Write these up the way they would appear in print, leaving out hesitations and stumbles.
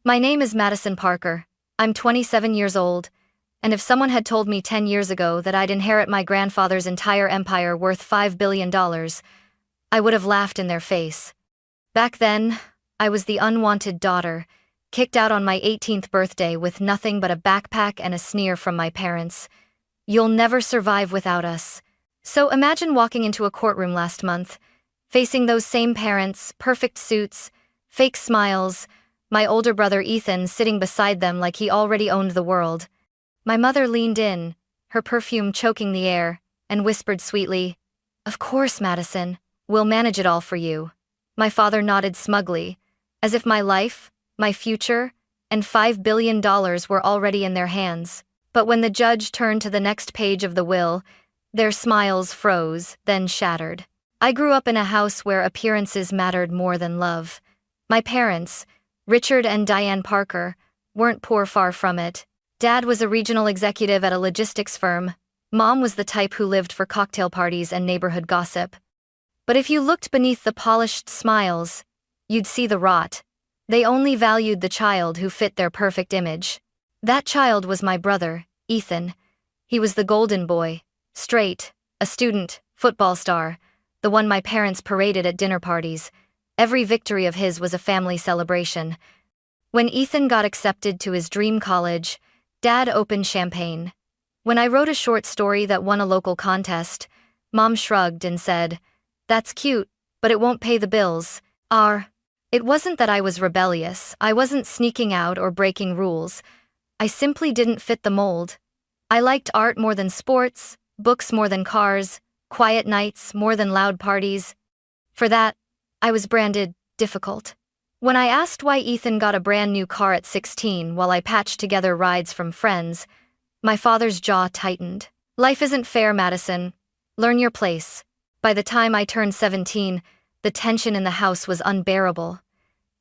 My name is Madison Parker. I'm 27 years old, and if someone had told me 10 years ago that I'd inherit my grandfather's entire empire worth $5 billion, I would have laughed in their face. Back then, I was the unwanted daughter, kicked out on my 18th birthday with nothing but a backpack and a sneer from my parents. "You'll never survive without us." So imagine walking into a courtroom last month, facing those same parents, perfect suits, fake smiles, my older brother Ethan sitting beside them like he already owned the world. My mother leaned in, her perfume choking the air, and whispered sweetly, "Of course, Madison, we'll manage it all for you." My father nodded smugly, as if my life, my future, and $5 billion were already in their hands. But when the judge turned to the next page of the will, their smiles froze, then shattered. I grew up in a house where appearances mattered more than love. My parents, Richard and Diane Parker, weren't poor, far from it. Dad was a regional executive at a logistics firm. Mom was the type who lived for cocktail parties and neighborhood gossip. But if you looked beneath the polished smiles, you'd see the rot. They only valued the child who fit their perfect image. That child was my brother, Ethan. He was the golden boy, straight, a student, football star, the one my parents paraded at dinner parties. Every victory of his was a family celebration. When Ethan got accepted to his dream college, Dad opened champagne. When I wrote a short story that won a local contest, Mom shrugged and said, "That's cute, but it won't pay the bills." It wasn't that I was rebellious. I wasn't sneaking out or breaking rules. I simply didn't fit the mold. I liked art more than sports, books more than cars, quiet nights more than loud parties. For that, I was branded difficult. When I asked why Ethan got a brand new car at 16 while I patched together rides from friends, my father's jaw tightened. "Life isn't fair, Madison. Learn your place." By the time I turned 17, the tension in the house was unbearable.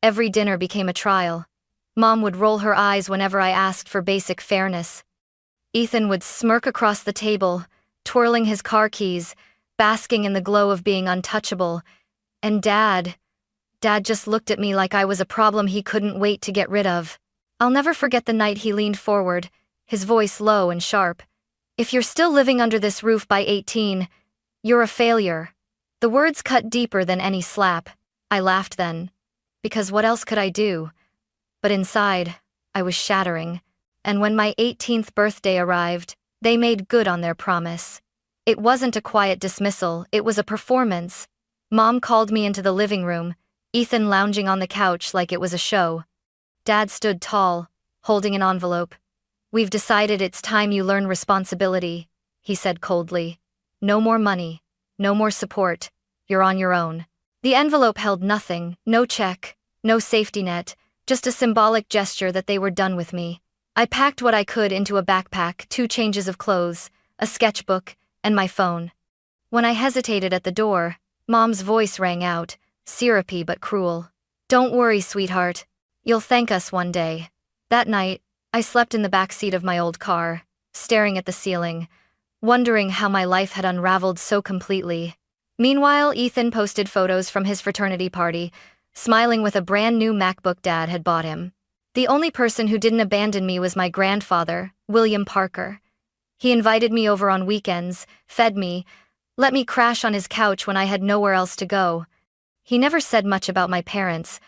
Every dinner became a trial. Mom would roll her eyes whenever I asked for basic fairness. Ethan would smirk across the table, twirling his car keys, basking in the glow of being untouchable. And Dad just looked at me like I was a problem he couldn't wait to get rid of. I'll never forget the night he leaned forward, his voice low and sharp. "If you're still living under this roof by 18, you're a failure." The words cut deeper than any slap. I laughed then, because what else could I do? But inside, I was shattering. And when my 18th birthday arrived, they made good on their promise. It wasn't a quiet dismissal, it was a performance. Mom called me into the living room, Ethan lounging on the couch like it was a show. Dad stood tall, holding an envelope. "We've decided it's time you learn responsibility," he said coldly. "No more money, no more support, you're on your own." The envelope held nothing, no check, no safety net, just a symbolic gesture that they were done with me. I packed what I could into a backpack, 2 changes of clothes, a sketchbook, and my phone. When I hesitated at the door, Mom's voice rang out, syrupy but cruel. "Don't worry, sweetheart. You'll thank us one day." That night, I slept in the back seat of my old car, staring at the ceiling, wondering how my life had unraveled so completely. Meanwhile, Ethan posted photos from his fraternity party, smiling with a brand new MacBook Dad had bought him. The only person who didn't abandon me was my grandfather, William Parker. He invited me over on weekends, fed me, let me crash on his couch when I had nowhere else to go. He never said much about my parents,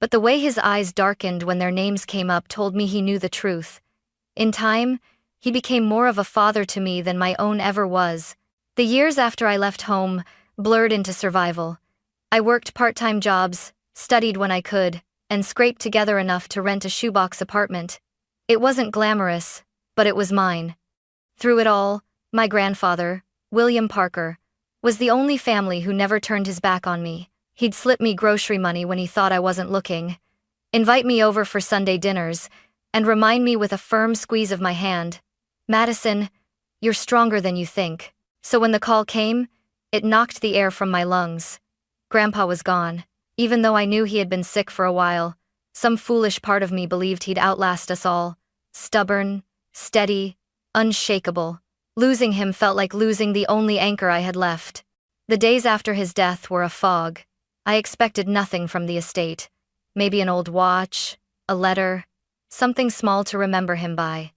but the way his eyes darkened when their names came up told me he knew the truth. In time, he became more of a father to me than my own ever was. The years after I left home blurred into survival. I worked part-time jobs, studied when I could, and scraped together enough to rent a shoebox apartment. It wasn't glamorous, but it was mine. Through it all, my grandfather, William Parker, was the only family who never turned his back on me. He'd slip me grocery money when he thought I wasn't looking, invite me over for Sunday dinners, and remind me with a firm squeeze of my hand, "Madison, you're stronger than you think." So when the call came, it knocked the air from my lungs. Grandpa was gone. Even though I knew he had been sick for a while, some foolish part of me believed he'd outlast us all. Stubborn, steady, unshakable. Losing him felt like losing the only anchor I had left. The days after his death were a fog. I expected nothing from the estate. Maybe an old watch, a letter, something small to remember him by.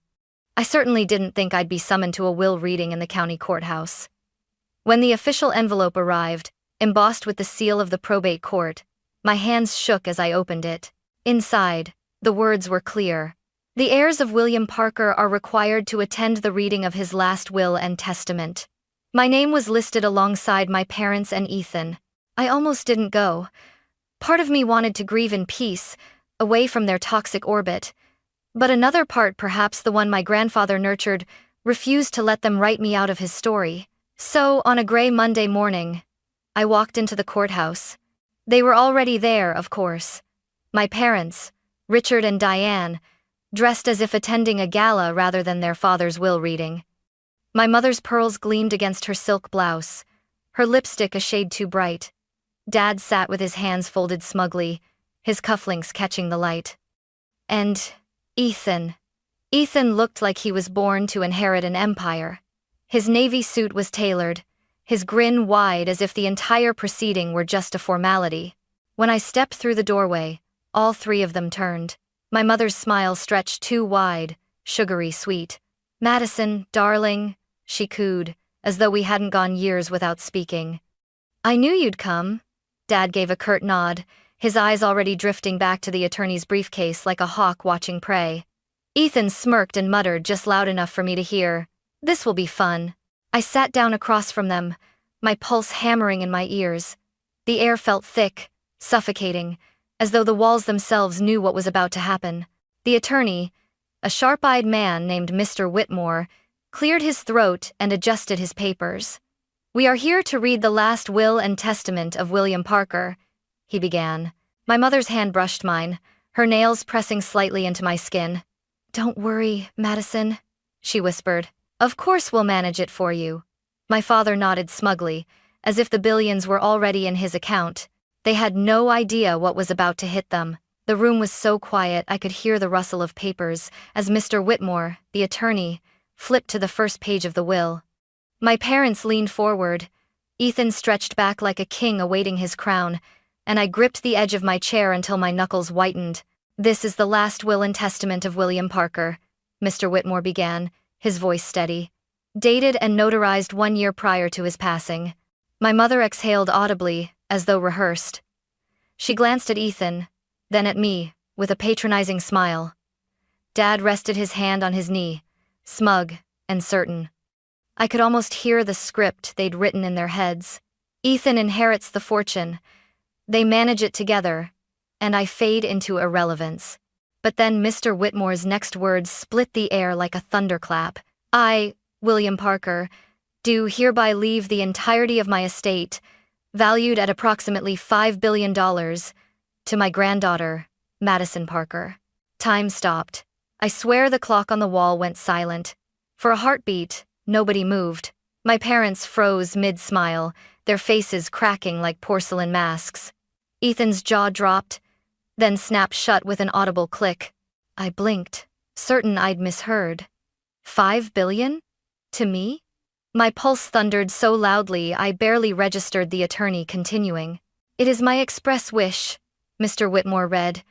I certainly didn't think I'd be summoned to a will reading in the county courthouse. When the official envelope arrived, embossed with the seal of the probate court, my hands shook as I opened it. Inside, the words were clear. The heirs of William Parker are required to attend the reading of his last will and testament. My name was listed alongside my parents and Ethan. I almost didn't go. Part of me wanted to grieve in peace, away from their toxic orbit. But another part, perhaps the one my grandfather nurtured, refused to let them write me out of his story. So, on a gray Monday morning, I walked into the courthouse. They were already there, of course. My parents, Richard and Diane, dressed as if attending a gala rather than their father's will reading. My mother's pearls gleamed against her silk blouse, her lipstick a shade too bright. Dad sat with his hands folded smugly, his cufflinks catching the light. And Ethan. Ethan looked like he was born to inherit an empire. His navy suit was tailored, his grin wide as if the entire proceeding were just a formality. When I stepped through the doorway, all three of them turned. My mother's smile stretched too wide, sugary sweet. "Madison, darling," she cooed, as though we hadn't gone years without speaking. "I knew you'd come." Dad gave a curt nod, his eyes already drifting back to the attorney's briefcase like a hawk watching prey. Ethan smirked and muttered just loud enough for me to hear, "This will be fun." I sat down across from them, my pulse hammering in my ears. The air felt thick, suffocating, as though the walls themselves knew what was about to happen. The attorney, a sharp-eyed man named Mr. Whitmore, cleared his throat and adjusted his papers. "We are here to read the last will and testament of William Parker," he began. My mother's hand brushed mine, her nails pressing slightly into my skin. "Don't worry, Madison," she whispered. "Of course we'll manage it for you." My father nodded smugly, as if the billions were already in his account. They had no idea what was about to hit them. The room was so quiet I could hear the rustle of papers as Mr. Whitmore, the attorney, flipped to the first page of the will. My parents leaned forward. Ethan stretched back like a king awaiting his crown, and I gripped the edge of my chair until my knuckles whitened. "This is the last will and testament of William Parker," Mr. Whitmore began, his voice steady. "Dated and notarized 1 year prior to his passing." My mother exhaled audibly, as though rehearsed. She glanced at Ethan, then at me, with a patronizing smile. Dad rested his hand on his knee, smug and certain. I could almost hear the script they'd written in their heads. Ethan inherits the fortune. They manage it together, and I fade into irrelevance. But then Mr. Whitmore's next words split the air like a thunderclap. "I, William Parker, do hereby leave the entirety of my estate, valued at approximately $5 billion, to my granddaughter, Madison Parker." Time stopped. I swear the clock on the wall went silent. For a heartbeat, nobody moved. My parents froze mid-smile, their faces cracking like porcelain masks. Ethan's jaw dropped, then snapped shut with an audible click. I blinked, certain I'd misheard. $5 billion? To me? My pulse thundered so loudly I barely registered the attorney continuing. "It is my express wish," Mr. Whitmore read,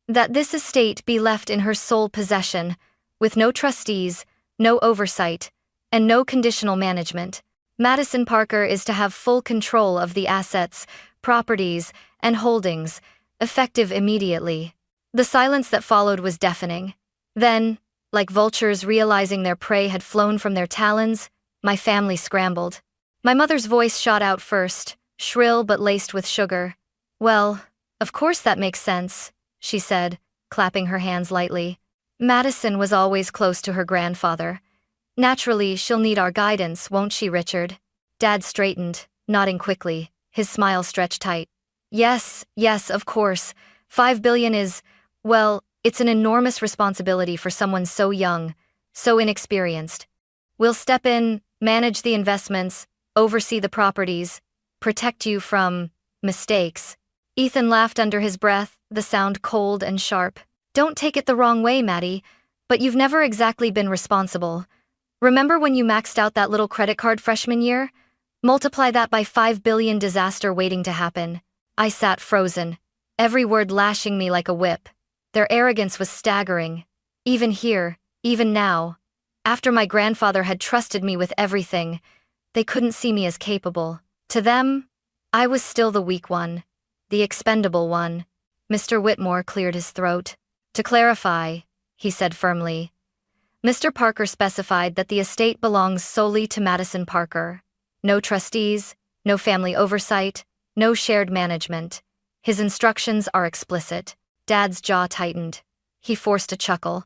"that this estate be left in her sole possession, with no trustees, no oversight, and no conditional management. Madison Parker is to have full control of the assets, properties, and holdings, effective immediately." The silence that followed was deafening. Then, like vultures realizing their prey had flown from their talons, my family scrambled. My mother's voice shot out first, shrill but laced with sugar. "Well, of course that makes sense," she said, clapping her hands lightly. "Madison was always close to her grandfather. Naturally, she'll need our guidance, won't she, Richard?" Dad straightened, nodding quickly, his smile stretched tight. Yes, of course. $5 billion is, well, it's an enormous responsibility for someone so young, so inexperienced. We'll step in, manage the investments, oversee the properties, protect you from mistakes." Ethan laughed under his breath, the sound cold and sharp. "Don't take it the wrong way, Maddie, but you've never exactly been responsible. Remember when you maxed out that little credit card freshman year? Multiply that by $5 billion disaster waiting to happen." I sat frozen, every word lashing me like a whip. Their arrogance was staggering. Even here, even now, after my grandfather had trusted me with everything, they couldn't see me as capable. To them, I was still the weak one, the expendable one. Mr. Whitmore cleared his throat. To clarify, he said firmly, Mr. Parker specified that the estate belongs solely to Madison Parker. No trustees, no family oversight, no shared management. His instructions are explicit. Dad's jaw tightened. He forced a chuckle.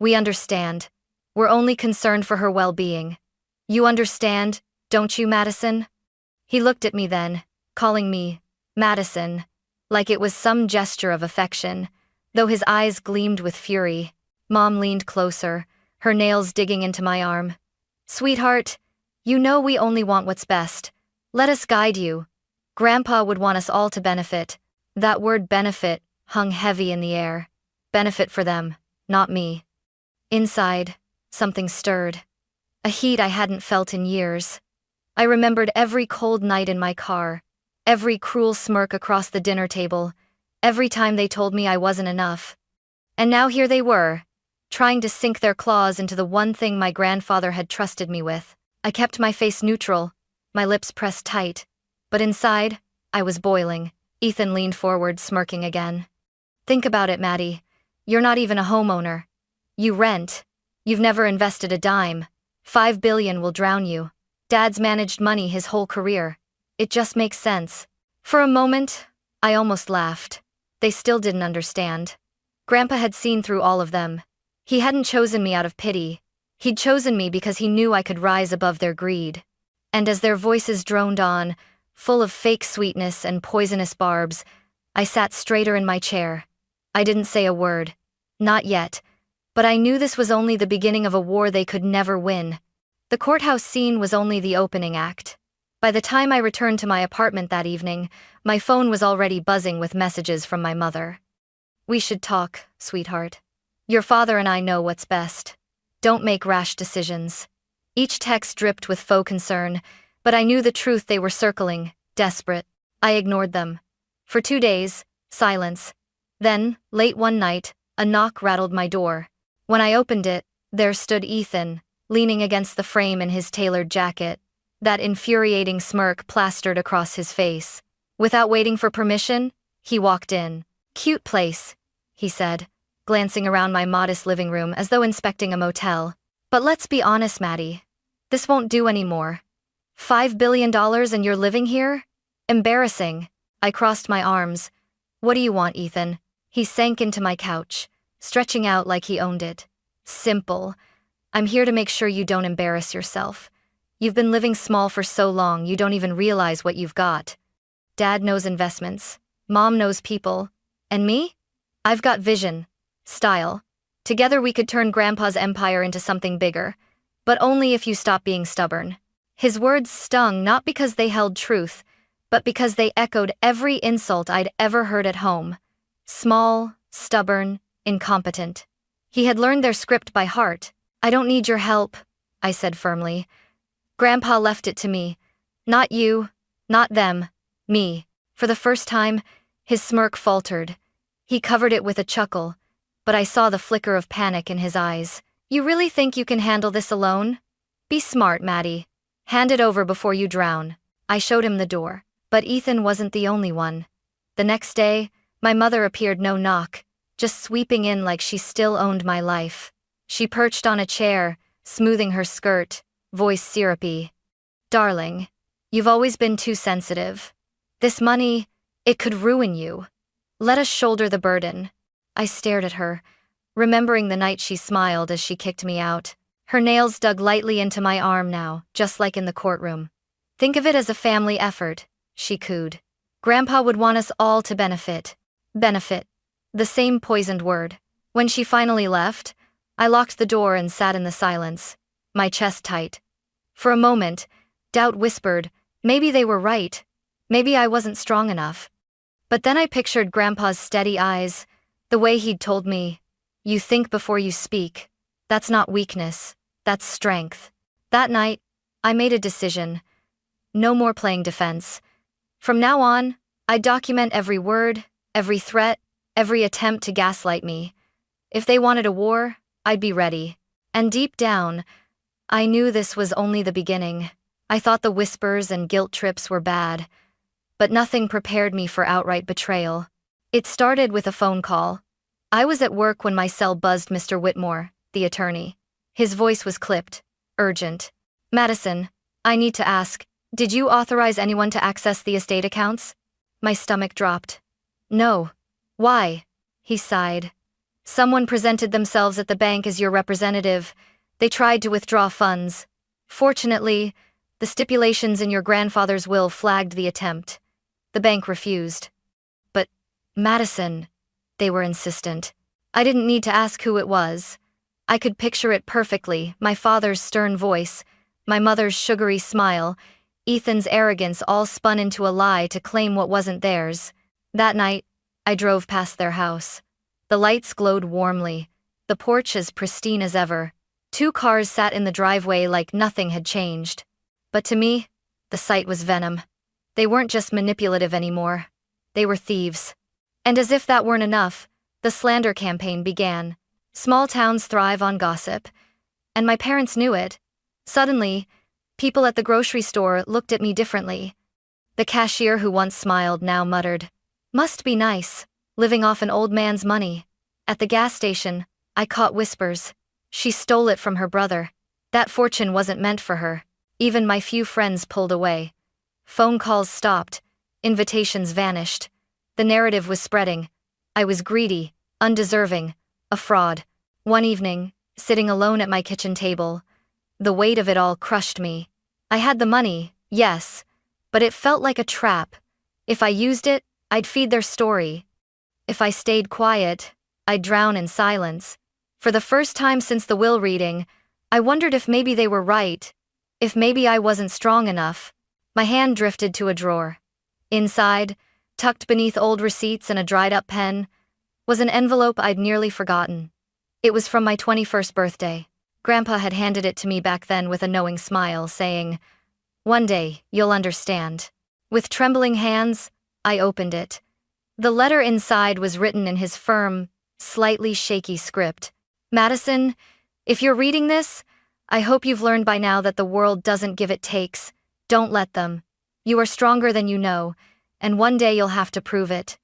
We understand. We're only concerned for her well-being. You understand, don't you, Madison? He looked at me then, calling me Madison, like it was some gesture of affection, though his eyes gleamed with fury. Mom leaned closer, her nails digging into my arm. Sweetheart, you know we only want what's best. Let us guide you. Grandpa would want us all to benefit. That word benefit hung heavy in the air. Benefit for them, not me. Inside, something stirred. A heat I hadn't felt in years. I remembered every cold night in my car, every cruel smirk across the dinner table, every time they told me I wasn't enough. And now here they were, trying to sink their claws into the one thing my grandfather had trusted me with. I kept my face neutral, my lips pressed tight, but inside, I was boiling. Ethan leaned forward, smirking again. Think about it, Maddie. You're not even a homeowner. You rent. You've never invested a dime. $5 billion will drown you. Dad's managed money his whole career. It just makes sense. For a moment, I almost laughed. They still didn't understand. Grandpa had seen through all of them. He hadn't chosen me out of pity. He'd chosen me because he knew I could rise above their greed. And as their voices droned on, full of fake sweetness and poisonous barbs, I sat straighter in my chair. I didn't say a word. Not yet. But I knew this was only the beginning of a war they could never win. The courthouse scene was only the opening act. By the time I returned to my apartment that evening, my phone was already buzzing with messages from my mother. We should talk, sweetheart. Your father and I know what's best. Don't make rash decisions. Each text dripped with faux concern, but I knew the truth they were circling, desperate. I ignored them. For 2 days, silence. Then, late one night, a knock rattled my door. When I opened it, there stood Ethan, leaning against the frame in his tailored jacket, that infuriating smirk plastered across his face. Without waiting for permission, he walked in. Cute place, he said, glancing around my modest living room as though inspecting a motel. But let's be honest, Maddie. This won't do anymore. $5 billion and you're living here? Embarrassing. I crossed my arms. What do you want, Ethan? He sank into my couch, stretching out like he owned it. Simple. I'm here to make sure you don't embarrass yourself. You've been living small for so long you don't even realize what you've got. Dad knows investments. Mom knows people. And me? I've got vision. Style. Together we could turn Grandpa's empire into something bigger. But only if you stop being stubborn. His words stung not because they held truth, but because they echoed every insult I'd ever heard at home. Small, stubborn, incompetent. He had learned their script by heart. I don't need your help, I said firmly. Grandpa left it to me. Not you, not them, me. For the first time, his smirk faltered. He covered it with a chuckle, but I saw the flicker of panic in his eyes. You really think you can handle this alone? Be smart, Maddie. Hand it over before you drown. I showed him the door. But Ethan wasn't the only one. The next day, my mother appeared no knock, just sweeping in like she still owned my life. She perched on a chair, smoothing her skirt, voice syrupy. Darling, you've always been too sensitive. This money, it could ruin you. Let us shoulder the burden. I stared at her, remembering the night she smiled as she kicked me out. Her nails dug lightly into my arm now, just like in the courtroom. Think of it as a family effort, she cooed. Grandpa would want us all to benefit. Benefit. The same poisoned word. When she finally left, I locked the door and sat in the silence, my chest tight. For a moment, doubt whispered, maybe they were right. Maybe I wasn't strong enough. But then I pictured Grandpa's steady eyes, the way he'd told me, you think before you speak. That's not weakness, that's strength. That night, I made a decision. No more playing defense. From now on, I document every word, every threat, every attempt to gaslight me. If they wanted a war, I'd be ready. And deep down, I knew this was only the beginning. I thought the whispers and guilt trips were bad, but nothing prepared me for outright betrayal. It started with a phone call. I was at work when my cell buzzed Mr. Whitmore, the attorney. His voice was clipped, urgent. "Madison, I need to ask, did you authorize anyone to access the estate accounts?" My stomach dropped. "No." "Why?" He sighed. "Someone presented themselves at the bank as your representative. They tried to withdraw funds. Fortunately, the stipulations in your grandfather's will flagged the attempt. The bank refused." "But, Madison," they were insistent. I didn't need to ask who it was. I could picture it perfectly, my father's stern voice, my mother's sugary smile, Ethan's arrogance all spun into a lie to claim what wasn't theirs. That night, I drove past their house. The lights glowed warmly, the porch as pristine as ever. 2 cars sat in the driveway like nothing had changed. But to me, the sight was venom. They weren't just manipulative anymore. They were thieves. And as if that weren't enough, the slander campaign began. Small towns thrive on gossip. And my parents knew it. Suddenly, people at the grocery store looked at me differently. The cashier who once smiled now muttered, "Must be nice, living off an old man's money." At the gas station, I caught whispers. She stole it from her brother. That fortune wasn't meant for her. Even my few friends pulled away. Phone calls stopped. Invitations vanished. The narrative was spreading. I was greedy, undeserving, a fraud. One evening, sitting alone at my kitchen table, the weight of it all crushed me. I had the money, yes, but it felt like a trap. If I used it, I'd feed their story. If I stayed quiet, I'd drown in silence. For the first time since the will reading, I wondered if maybe they were right, if maybe I wasn't strong enough. My hand drifted to a drawer. Inside, tucked beneath old receipts and a dried-up pen, was an envelope I'd nearly forgotten. It was from my 21st birthday. Grandpa had handed it to me back then with a knowing smile, saying, "One day, you'll understand." With trembling hands, I opened it. The letter inside was written in his firm, slightly shaky script. "Madison, if you're reading this, I hope you've learned by now that the world doesn't give it takes. Don't let them. You are stronger than you know, and one day you'll have to prove it.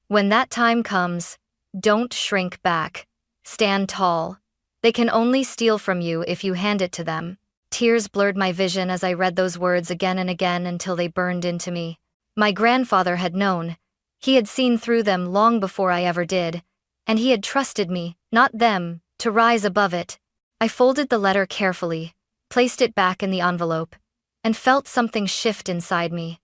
When that time comes, don't shrink back. Stand tall. They can only steal from you if you hand it to them." Tears blurred my vision as I read those words again and again until they burned into me. My grandfather had known. He had seen through them long before I ever did, and he had trusted me, not them, to rise above it. I folded the letter carefully, placed it back in the envelope, and felt something shift inside me.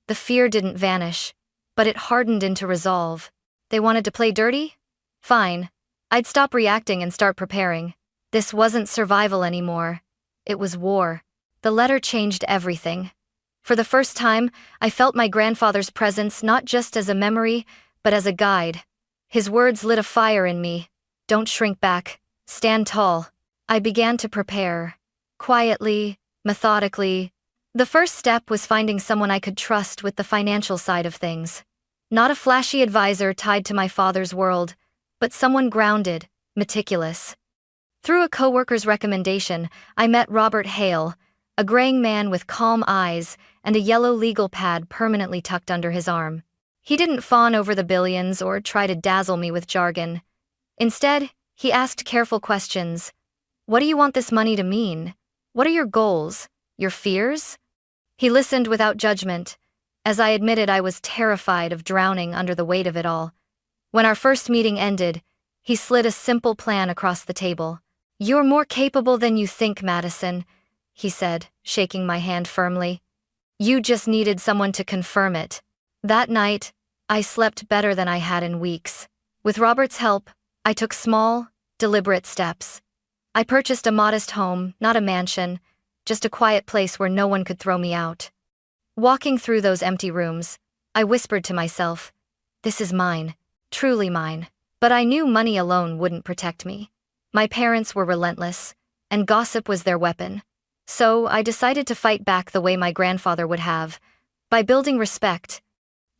The fear didn't vanish, but it hardened into resolve. They wanted to play dirty? Fine. I'd stop reacting and start preparing. This wasn't survival anymore. It was war. The letter changed everything. For the first time, I felt my grandfather's presence not just as a memory, but as a guide. His words lit a fire in me. Don't shrink back. Stand tall. I began to prepare. Quietly, methodically. The first step was finding someone I could trust with the financial side of things. Not a flashy advisor tied to my father's world, but someone grounded, meticulous. Through a coworker's recommendation, I met Robert Hale, a graying man with calm eyes and a yellow legal pad permanently tucked under his arm. He didn't fawn over the billions or try to dazzle me with jargon. Instead, he asked careful questions. What do you want this money to mean? What are your goals? Your fears? He listened without judgment, as I admitted I was terrified of drowning under the weight of it all. When our first meeting ended, he slid a simple plan across the table. You're more capable than you think, Madison, he said, shaking my hand firmly. You just needed someone to confirm it. That night, I slept better than I had in weeks. With Robert's help, I took small, deliberate steps. I purchased a modest home, not a mansion, just a quiet place where no one could throw me out. Walking through those empty rooms, I whispered to myself, this is mine, truly mine. But I knew money alone wouldn't protect me. My parents were relentless, and gossip was their weapon. So I decided to fight back the way my grandfather would have, by building respect.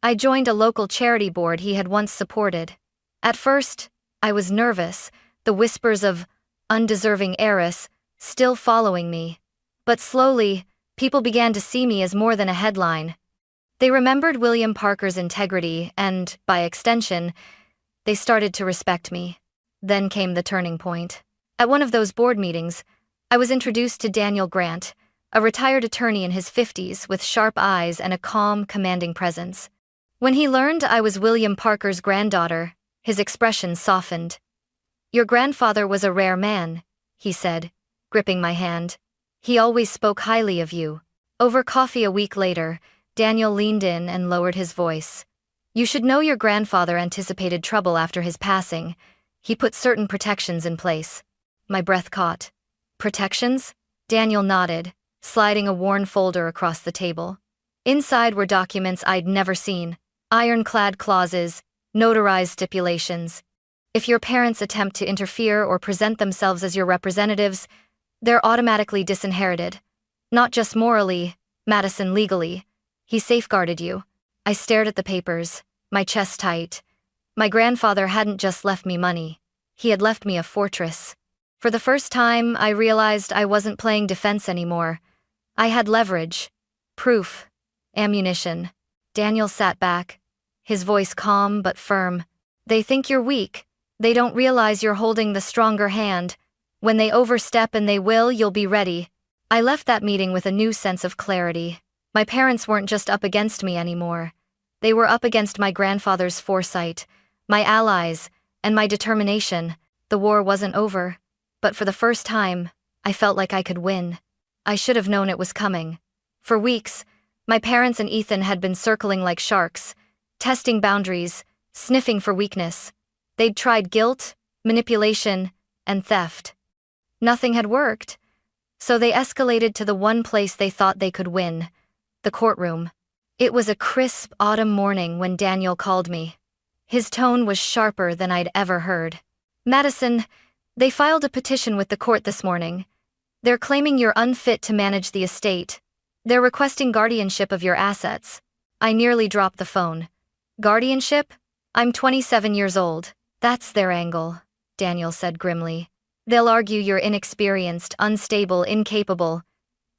I joined a local charity board he had once supported. At first, I was nervous, the whispers of undeserving heiress still following me. But slowly, people began to see me as more than a headline. They remembered William Parker's integrity and, by extension, they started to respect me. Then came the turning point. At one of those board meetings, I was introduced to Daniel Grant, a retired attorney in his 50s with sharp eyes and a calm, commanding presence. When he learned I was William Parker's granddaughter, his expression softened. "Your grandfather was a rare man," he said, gripping my hand. "He always spoke highly of you." Over coffee a week later, Daniel leaned in and lowered his voice. "You should know your grandfather anticipated trouble after his passing. He put certain protections in place." My breath caught. "Protections?" Daniel nodded, sliding a worn folder across the table. Inside were documents I'd never seen, ironclad clauses, notarized stipulations. If your parents attempt to interfere or present themselves as your representatives, they're automatically disinherited. Not just morally, Madison, legally. He safeguarded you. I stared at the papers, my chest tight. My grandfather hadn't just left me money. He had left me a fortress. For the first time, I realized I wasn't playing defense anymore. I had leverage, proof, ammunition. Daniel sat back, his voice calm but firm. "They think you're weak. They don't realize you're holding the stronger hand. When they overstep, and they will, you'll be ready." I left that meeting with a new sense of clarity. My parents weren't just up against me anymore. They were up against my grandfather's foresight, my allies, and my determination. The war wasn't over. But for the first time, I felt like I could win. I should have known it was coming. For weeks, my parents and Ethan had been circling like sharks, testing boundaries, sniffing for weakness. They'd tried guilt, manipulation, and theft. Nothing had worked. So they escalated to the one place they thought they could win, the courtroom. It was a crisp autumn morning when Daniel called me. His tone was sharper than I'd ever heard. "Madison, they filed a petition with the court this morning. They're claiming you're unfit to manage the estate. They're requesting guardianship of your assets." I nearly dropped the phone. "Guardianship? I'm 27 years old. That's their angle," Daniel said grimly. "They'll argue you're inexperienced, unstable, incapable.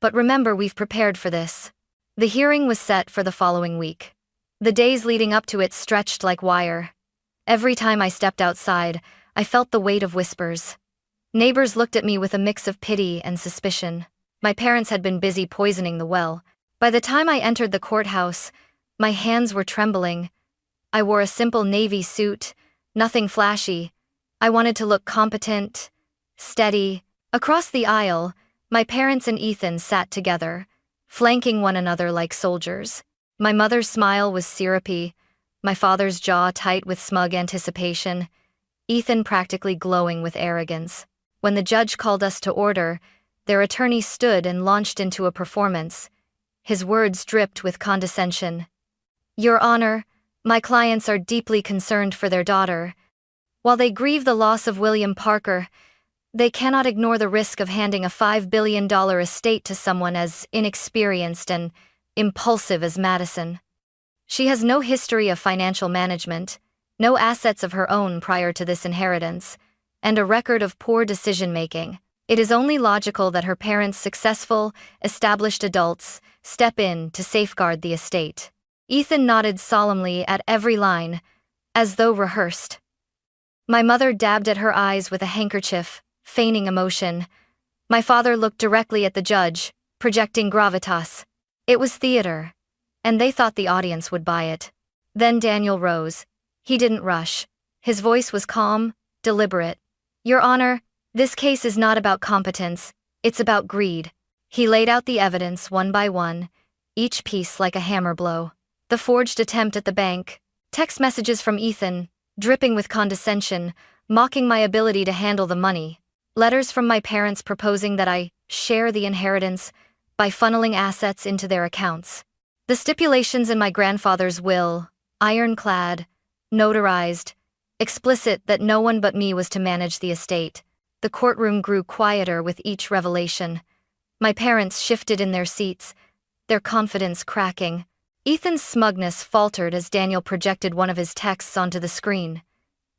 But remember, we've prepared for this." The hearing was set for the following week. The days leading up to it stretched like wire. Every time I stepped outside, I felt the weight of whispers. Neighbors looked at me with a mix of pity and suspicion. My parents had been busy poisoning the well. By the time I entered the courthouse, my hands were trembling. I wore a simple navy suit, nothing flashy. I wanted to look competent, steady. Across the aisle, my parents and Ethan sat together, flanking one another like soldiers. My mother's smile was syrupy, my father's jaw tight with smug anticipation, Ethan practically glowing with arrogance. When the judge called us to order, their attorney stood and launched into a performance. His words dripped with condescension. "Your Honor, my clients are deeply concerned for their daughter. While they grieve the loss of William Parker, they cannot ignore the risk of handing a $5 billion estate to someone as inexperienced and impulsive as Madison. She has no history of financial management, no assets of her own prior to this inheritance, and a record of poor decision-making. It is only logical that her parents, successful, established adults, step in to safeguard the estate." Ethan nodded solemnly at every line, as though rehearsed. My mother dabbed at her eyes with a handkerchief, feigning emotion. My father looked directly at the judge, projecting gravitas. It was theater, and they thought the audience would buy it. Then Daniel rose. He didn't rush. His voice was calm, deliberate. "Your Honor, this case is not about competence, it's about greed." He laid out the evidence one by one, each piece like a hammer blow. The forged attempt at the bank, text messages from Ethan, dripping with condescension, mocking my ability to handle the money. Letters from my parents proposing that I share the inheritance by funneling assets into their accounts. The stipulations in my grandfather's will, ironclad, notarized, explicit that no one but me was to manage the estate. The courtroom grew quieter with each revelation. My parents shifted in their seats, their confidence cracking. Ethan's smugness faltered as Daniel projected one of his texts onto the screen.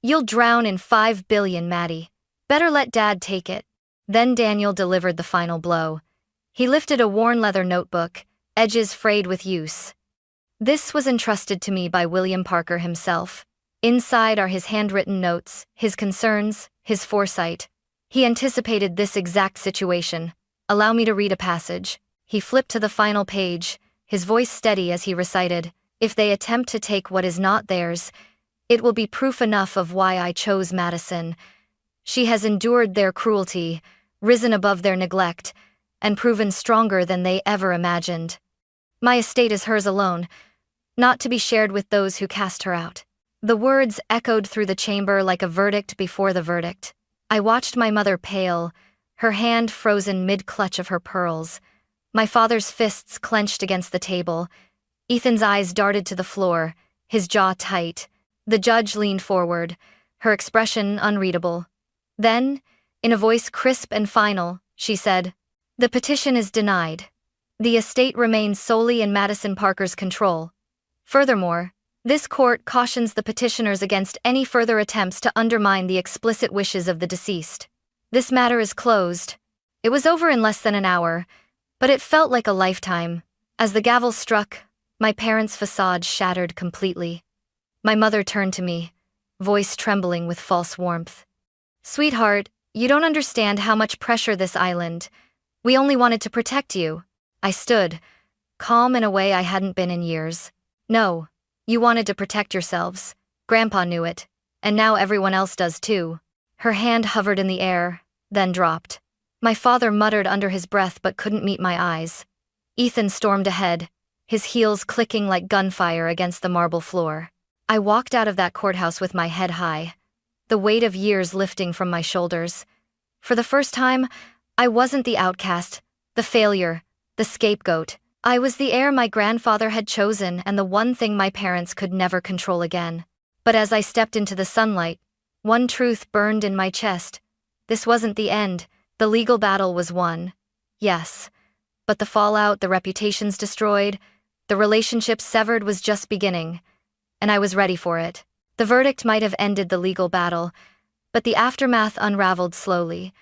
You'll drown in 5 billion, Maddie. Better let Dad take it. Then Daniel delivered the final blow. He lifted a worn leather notebook, edges frayed with use. This was entrusted to me by William Parker himself. Inside are his handwritten notes, his concerns, his foresight. He anticipated this exact situation. Allow me to read a passage. He flipped to the final page, his voice steady as he recited, "If they attempt to take what is not theirs, it will be proof enough of why I chose Madison. She has endured their cruelty, risen above their neglect, and proven stronger than they ever imagined. My estate is hers alone, not to be shared with those who cast her out." The words echoed through the chamber like a verdict before the verdict. I watched my mother pale, her hand frozen mid-clutch of her pearls. My father's fists clenched against the table. Ethan's eyes darted to the floor, his jaw tight. The judge leaned forward, her expression unreadable. Then, in a voice crisp and final, she said, "The petition is denied. The estate remains solely in Madison Parker's control. Furthermore, this court cautions the petitioners against any further attempts to undermine the explicit wishes of the deceased. This matter is closed." It was over in less than an hour, but it felt like a lifetime. As the gavel struck, my parents' facade shattered completely. My mother turned to me, voice trembling with false warmth. "Sweetheart, you don't understand how much pressure this island. We only wanted to protect you." I stood, calm in a way I hadn't been in years. "No, you wanted to protect yourselves. Grandpa knew it, and now everyone else does too." Her hand hovered in the air, then dropped. My father muttered under his breath but couldn't meet my eyes. Ethan stormed ahead, his heels clicking like gunfire against the marble floor. I walked out of that courthouse with my head high, the weight of years lifting from my shoulders. For the first time, I wasn't the outcast, the failure, the scapegoat. I was the heir my grandfather had chosen and the one thing my parents could never control again. But as I stepped into the sunlight, one truth burned in my chest. This wasn't the end. The legal battle was won. Yes. But the fallout, the reputations destroyed, the relationships severed was just beginning. And I was ready for it. The verdict might have ended the legal battle, but the aftermath unraveled slowly,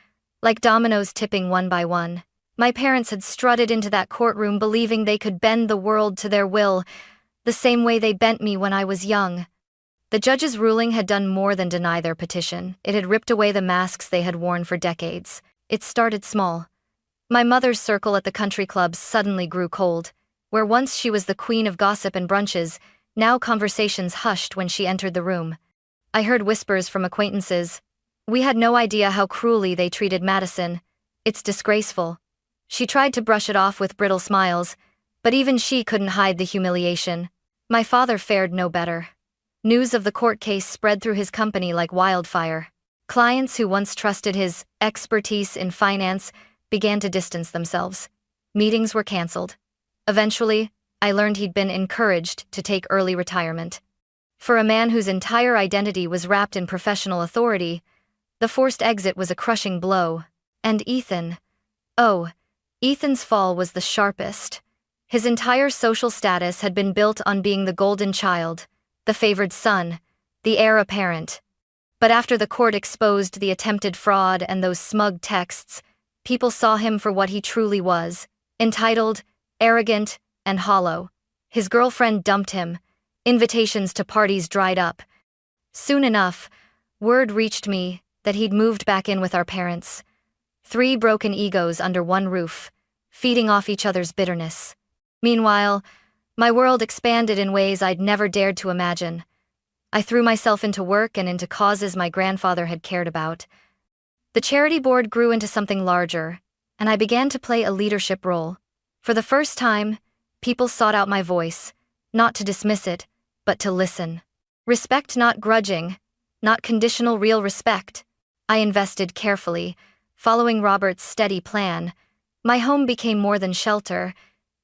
like dominoes tipping one by one. My parents had strutted into that courtroom believing they could bend the world to their will, the same way they bent me when I was young. The judge's ruling had done more than deny their petition. It had ripped away the masks they had worn for decades. It started small. My mother's circle at the country club suddenly grew cold. Where once she was the queen of gossip and brunches, now conversations hushed when she entered the room. I heard whispers from acquaintances. "We had no idea how cruelly they treated Madison. It's disgraceful." She tried to brush it off with brittle smiles, but even she couldn't hide the humiliation. My father fared no better. News of the court case spread through his company like wildfire. Clients who once trusted his expertise in finance began to distance themselves. Meetings were canceled. Eventually, I learned he'd been encouraged to take early retirement. For a man whose entire identity was wrapped in professional authority, the forced exit was a crushing blow. And Ethan. Oh, Ethan's fall was the sharpest. His entire social status had been built on being the golden child, the favored son, the heir apparent. But after the court exposed the attempted fraud and those smug texts, people saw him for what he truly was, entitled, arrogant, and hollow. His girlfriend dumped him. Invitations to parties dried up. Soon enough, word reached me that he'd moved back in with our parents. 3 broken egos under one roof, feeding off each other's bitterness. Meanwhile, my world expanded in ways I'd never dared to imagine. I threw myself into work and into causes my grandfather had cared about. The charity board grew into something larger, and I began to play a leadership role. For the first time, people sought out my voice, not to dismiss it, but to listen. Respect not grudging, not conditional, real respect. I invested carefully, following Robert's steady plan. My home became more than shelter.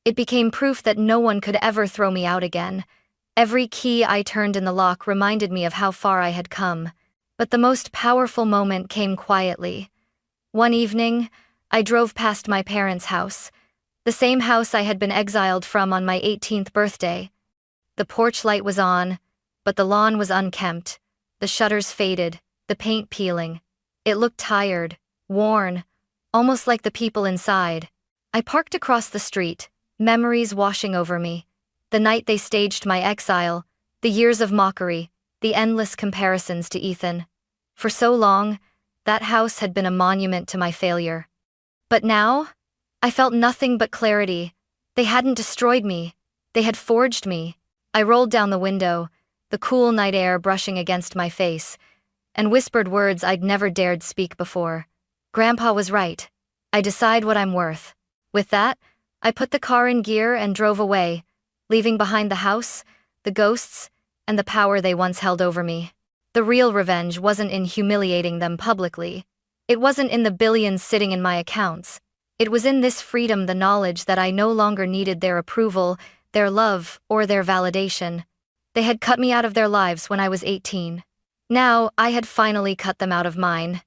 It became proof that no one could ever throw me out again. Every key I turned in the lock reminded me of how far I had come. But the most powerful moment came quietly. One evening, I drove past my parents' house, the same house I had been exiled from on my 18th birthday. The porch light was on, but the lawn was unkempt. the shutters faded, the paint peeling. It looked tired, worn, almost like the people inside. I parked across the street, memories washing over me. The night they staged my exile, the years of mockery, the endless comparisons to Ethan. For so long, that house had been a monument to my failure. But now, I felt nothing but clarity. They hadn't destroyed me. They had forged me. I rolled down the window, the cool night air brushing against my face, and whispered words I'd never dared speak before. Grandpa was right. I decide what I'm worth. With that, I put the car in gear and drove away, leaving behind the house, the ghosts, and the power they once held over me. The real revenge wasn't in humiliating them publicly. It wasn't in the billions sitting in my accounts. It was in this freedom, the knowledge that I no longer needed their approval, their love, or their validation. They had cut me out of their lives when I was 18. Now, I had finally cut them out of mine.